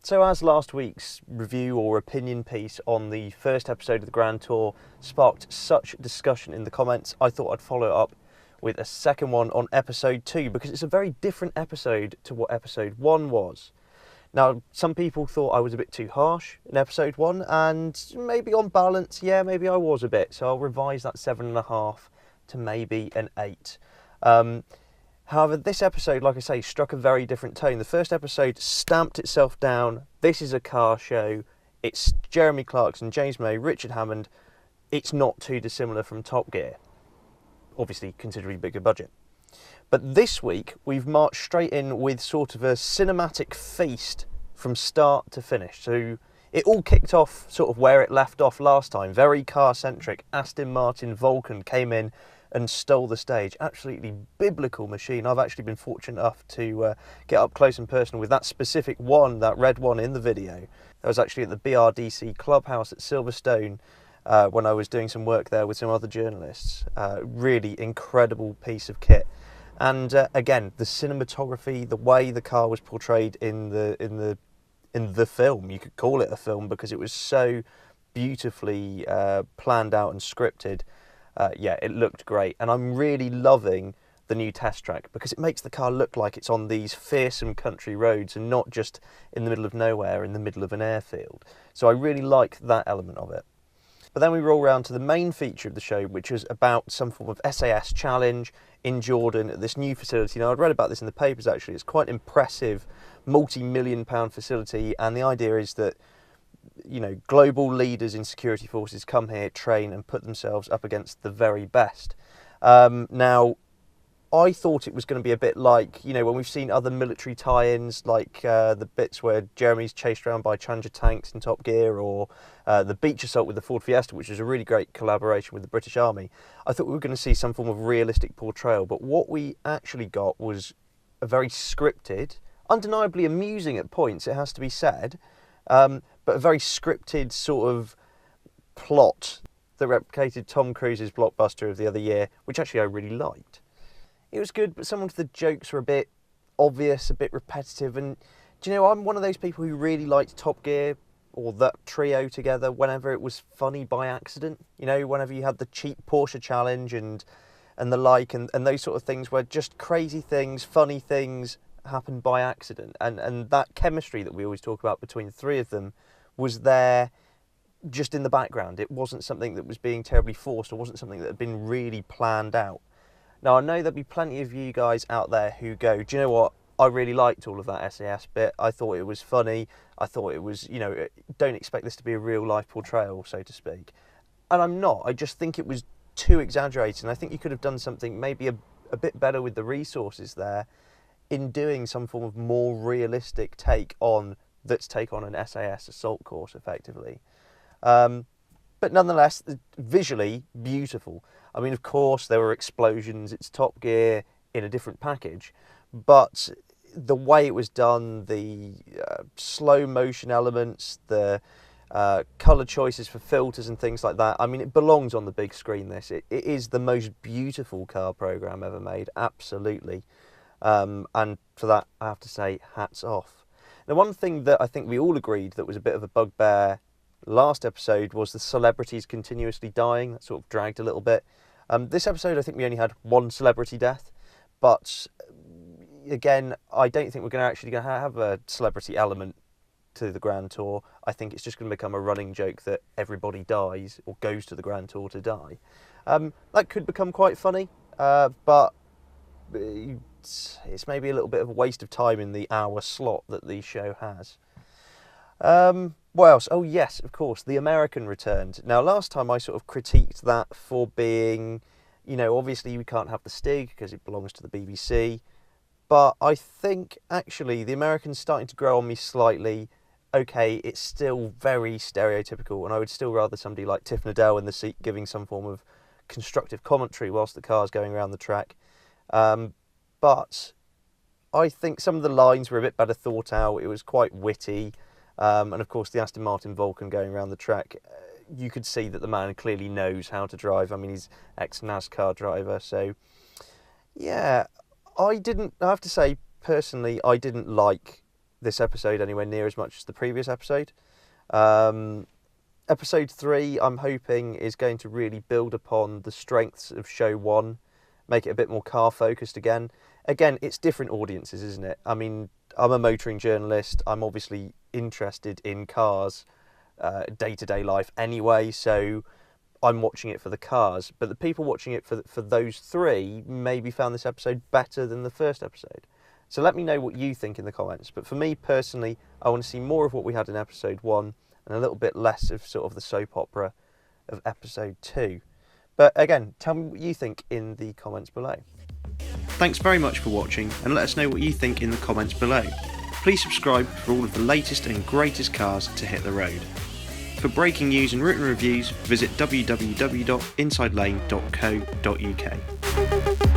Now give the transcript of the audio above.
So as last week's review or opinion piece on the first episode of the Grand Tour sparked such discussion in the comments, I thought I'd follow it up with a second one on episode 2 because it's a very different episode to what episode 1 was. Now, some people thought I was a bit too harsh in episode 1, and maybe on balance, yeah, maybe I was a bit, so I'll revise that 7.5 to maybe an 8. However, this episode, like I say, struck a very different tone. The first episode stamped itself down. This is a car show. It's Jeremy Clarkson, James May, Richard Hammond. It's not too dissimilar from Top Gear, obviously considerably bigger budget. But this week, we've marched straight in with sort of a cinematic feast from start to finish. So it all kicked off sort of where it left off last time. Very car-centric. Aston Martin Vulcan came in and stole the stage. Absolutely biblical machine. I've actually been fortunate enough to get up close and personal with that specific one, that red one in the video. I was actually at the BRDC clubhouse at Silverstone when I was doing some work there with some other journalists. Really incredible piece of kit. And again, the cinematography, the way the car was portrayed in the film, you could call it a film because it was so beautifully planned out and scripted. Yeah, it looked great, and I'm really loving the new test track because it makes the car look like it's on these fearsome country roads and not just in the middle of nowhere, in the middle of an airfield. So I really like that element of it. But then we roll round to the main feature of the show, which was about some form of SAS challenge in Jordan at this new facility. Now, I'd read about this in the papers, actually. It's quite an impressive multi-million-pound facility, and the idea is that, you know, global leaders in security forces come here, train and put themselves up against the very best. Now, I thought it was going to be a bit like, you know, when we've seen other military tie-ins, like the bits where Jeremy's chased around by Challenger tanks in Top Gear, or the beach assault with the Ford Fiesta, which was a really great collaboration with the British Army. I thought we were going to see some form of realistic portrayal, but what we actually got was a very scripted, undeniably amusing at points, it has to be said, but a very scripted sort of plot that replicated Tom Cruise's blockbuster of the other year, which actually I really liked. It was good, but some of the jokes were a bit obvious, a bit repetitive, and do you know, I'm one of those people who really liked Top Gear, or that trio together, whenever it was funny by accident. You know, whenever you had the cheap Porsche challenge and the like, and those sort of things where just crazy things, funny things happened by accident, and that chemistry that we always talk about between the three of them was there just in the background. It wasn't something that was being terribly forced, or wasn't something that had been really planned out. Now, I know there'll be plenty of you guys out there who go, do you know what, I really liked all of that SAS bit, I thought it was funny, I thought it was, you know, don't expect this to be a real life portrayal, so to speak. And I'm not, I just think it was too exaggerated, and I think you could have done something maybe a bit better with the resources there in doing some form of more realistic take on an SAS assault course, effectively. But nonetheless, visually beautiful. I mean, of course, there were explosions. It's Top Gear in a different package. But the way it was done, the slow motion elements, the colour choices for filters and things like that, I mean, it belongs on the big screen, this. It is the most beautiful car programme ever made, absolutely. And for that, I have to say, hats off. Now, one thing that I think we all agreed that was a bit of a bugbear last episode was the celebrities continuously dying. That sort of dragged a little bit. This episode, I think we only had one celebrity death, but again, I don't think we're going to actually have a celebrity element to the Grand Tour. I think it's just going to become a running joke that everybody dies or goes to the Grand Tour to die. That could become quite funny, but it's maybe a little bit of a waste of time in the hour slot that the show has. What else? Oh yes, of course, the American returned. Now, last time I sort of critiqued that for being, you know, obviously we can't have the Stig because it belongs to the BBC, but I think actually the American's starting to grow on me slightly. Okay, it's still very stereotypical, and I would still rather somebody like Tiff Needell in the seat giving some form of constructive commentary whilst the car's going around the track. But I think some of the lines were a bit better thought out. It was quite witty. And of course, the Aston Martin Vulcan going around the track, you could see that the man clearly knows how to drive. I mean, he's ex-NASCAR driver. So, yeah, I have to say, personally, I didn't like this episode anywhere near as much as the previous episode. Episode 3, I'm hoping, is going to really build upon the strengths of show 1, make it a bit more car focused again. Again, it's different audiences, isn't it? I mean, I'm a motoring journalist. I'm obviously interested in cars, day-to-day life anyway, so I'm watching it for the cars. But the people watching it for those 3 maybe found this episode better than the first episode. So let me know what you think in the comments. But for me personally, I want to see more of what we had in episode 1 and a little bit less of sort of the soap opera of episode 2. But again, tell me what you think in the comments below. Thanks very much for watching, and let us know what you think in the comments below. Please subscribe for all of the latest and greatest cars to hit the road. For breaking news and written reviews, visit www.insidelane.co.uk.